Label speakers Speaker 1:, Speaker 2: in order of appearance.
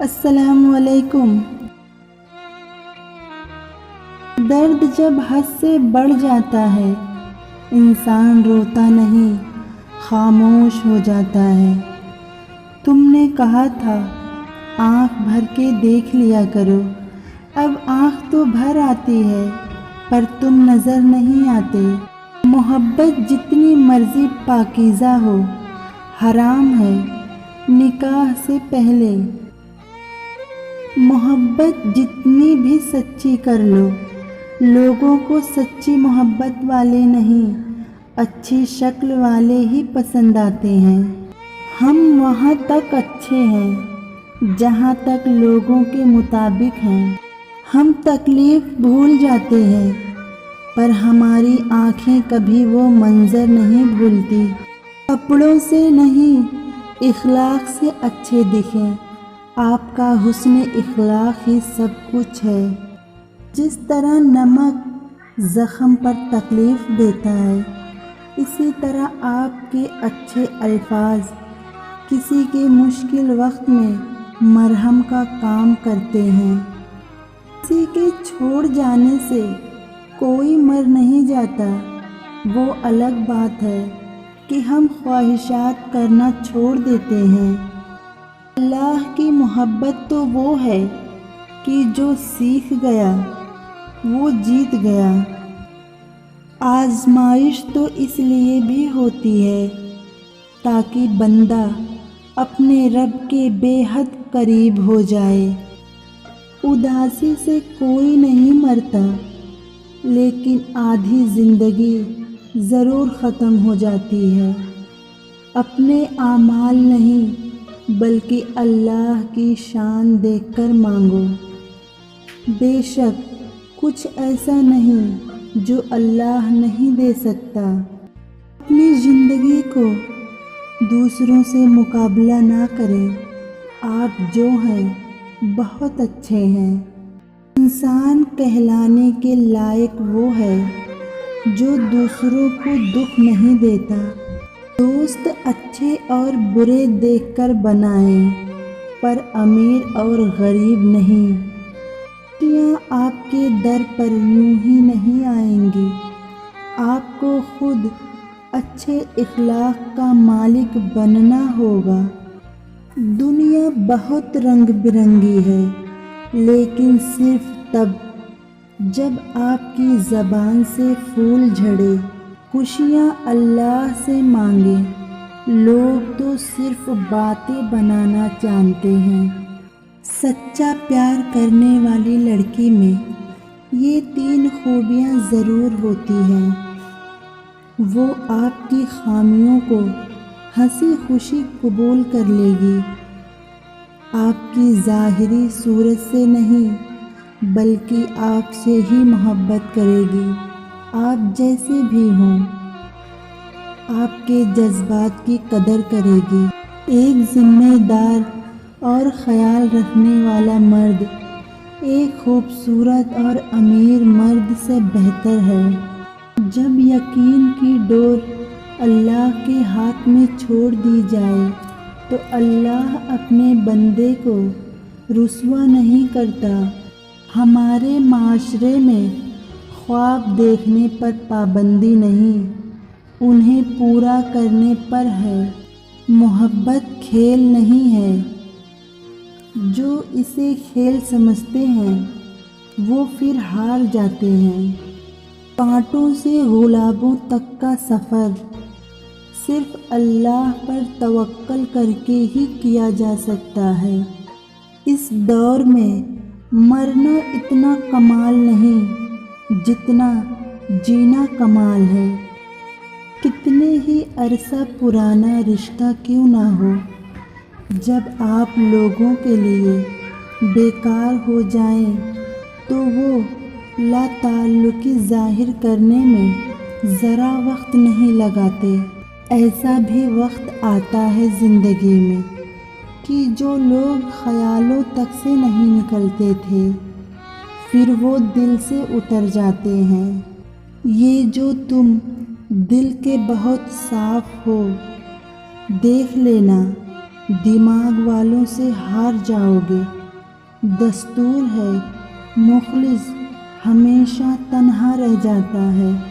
Speaker 1: السلام علیکم۔ درد جب حد سے بڑھ جاتا ہے، انسان روتا نہیں، خاموش ہو جاتا ہے۔ تم نے کہا تھا آنکھ بھر کے دیکھ لیا کرو، اب آنکھ تو بھر آتی ہے پر تم نظر نہیں آتے۔ محبت جتنی مرضی پاکیزہ ہو، حرام ہے نکاح سے پہلے۔ محبت جتنی بھی سچی کر لو، لوگوں کو سچی محبت والے نہیں، اچھی شکل والے ہی پسند آتے ہیں۔ ہم وہاں تک اچھے ہیں جہاں تک لوگوں کے مطابق ہیں۔ ہم تکلیف بھول جاتے ہیں پر ہماری آنکھیں کبھی وہ منظر نہیں بھولتی۔ کپڑوں سے نہیں، اخلاق سے اچھے دکھیں، آپ کا حسن اخلاق ہی سب کچھ ہے۔ جس طرح نمک زخم پر تکلیف دیتا ہے، اسی طرح آپ کے اچھے الفاظ کسی کے مشکل وقت میں مرہم کا کام کرتے ہیں۔ کسی کے چھوڑ جانے سے کوئی مر نہیں جاتا، وہ الگ بات ہے کہ ہم خواہشات کرنا چھوڑ دیتے ہیں۔ اللہ کی محبت تو وہ ہے کہ جو سیکھ گیا وہ جیت گیا۔ آزمائش تو اس لیے بھی ہوتی ہے تاکہ بندہ اپنے رب کے بے حد قریب ہو جائے۔ اداسی سے کوئی نہیں مرتا، لیکن آدھی زندگی ضرور ختم ہو جاتی ہے۔ اپنے اعمال نہیں بلکہ اللہ کی شان دیکھ کر مانگو۔ بے شک کچھ ایسا نہیں جو اللہ نہیں دے سکتا۔ اپنی زندگی کو دوسروں سے مقابلہ نہ کریں، آپ جو ہیں بہت اچھے ہیں۔ انسان کہلانے کے لائق وہ ہے جو دوسروں کو دکھ نہیں دیتا۔ دوست اچھے اور برے دیکھ کر بنائیں پر امیر اور غریب نہیں۔ خوشیاں آپ کے در پر یوں ہی نہیں آئیں گی، آپ کو خود اچھے اخلاق کا مالک بننا ہوگا۔ دنیا بہت رنگ برنگی ہے، لیکن صرف تب جب آپ کی زبان سے پھول جھڑے۔ خوشیاں اللہ سے مانگیں، لوگ تو صرف باتیں بنانا جانتے ہیں۔ سچا پیار کرنے والی لڑکی میں یہ 3 خوبیاں ضرور ہوتی ہیں۔ وہ آپ کی خامیوں کو ہنسی خوشی قبول کر لے گی، آپ کی ظاہری صورت سے نہیں بلکہ آپ سے ہی محبت کرے گی، آپ جیسے بھی ہوں۔ آپ کے جذبات کی قدر کرے گی۔ ایک ذمہ دار اور خیال رکھنے والا مرد ایک خوبصورت اور امیر مرد سے بہتر ہے۔ جب یقین کی ڈور اللہ کے ہاتھ میں چھوڑ دی جائے تو اللہ اپنے بندے کو رسوا نہیں کرتا۔ ہمارے معاشرے میں خواب دیکھنے پر پابندی نہیں، انہیں پورا کرنے پر ہے۔ محبت کھیل نہیں ہے، جو اسے کھیل سمجھتے ہیں وہ پھر ہار جاتے ہیں۔ کانٹوں سے گلابوں تک کا سفر صرف اللہ پر توکل کر کے ہی کیا جا سکتا ہے۔ اس دور میں مرنا اتنا کمال نہیں جتنا جینا کمال ہے۔ کتنے ہی عرصہ پرانا رشتہ کیوں نہ ہو، جب آپ لوگوں کے لیے بیکار ہو جائیں تو وہ لا تعلقی ظاہر کرنے میں ذرا وقت نہیں لگاتے۔ ایسا بھی وقت آتا ہے زندگی میں کہ جو لوگ خیالوں تک سے نہیں نکلتے تھے، پھر وہ دل سے اتر جاتے ہیں۔ یہ جو تم دل کے بہت صاف ہو، دیکھ لینا دماغ والوں سے ہار جاؤ گے۔ دستور ہے مخلص ہمیشہ تنہا رہ جاتا ہے۔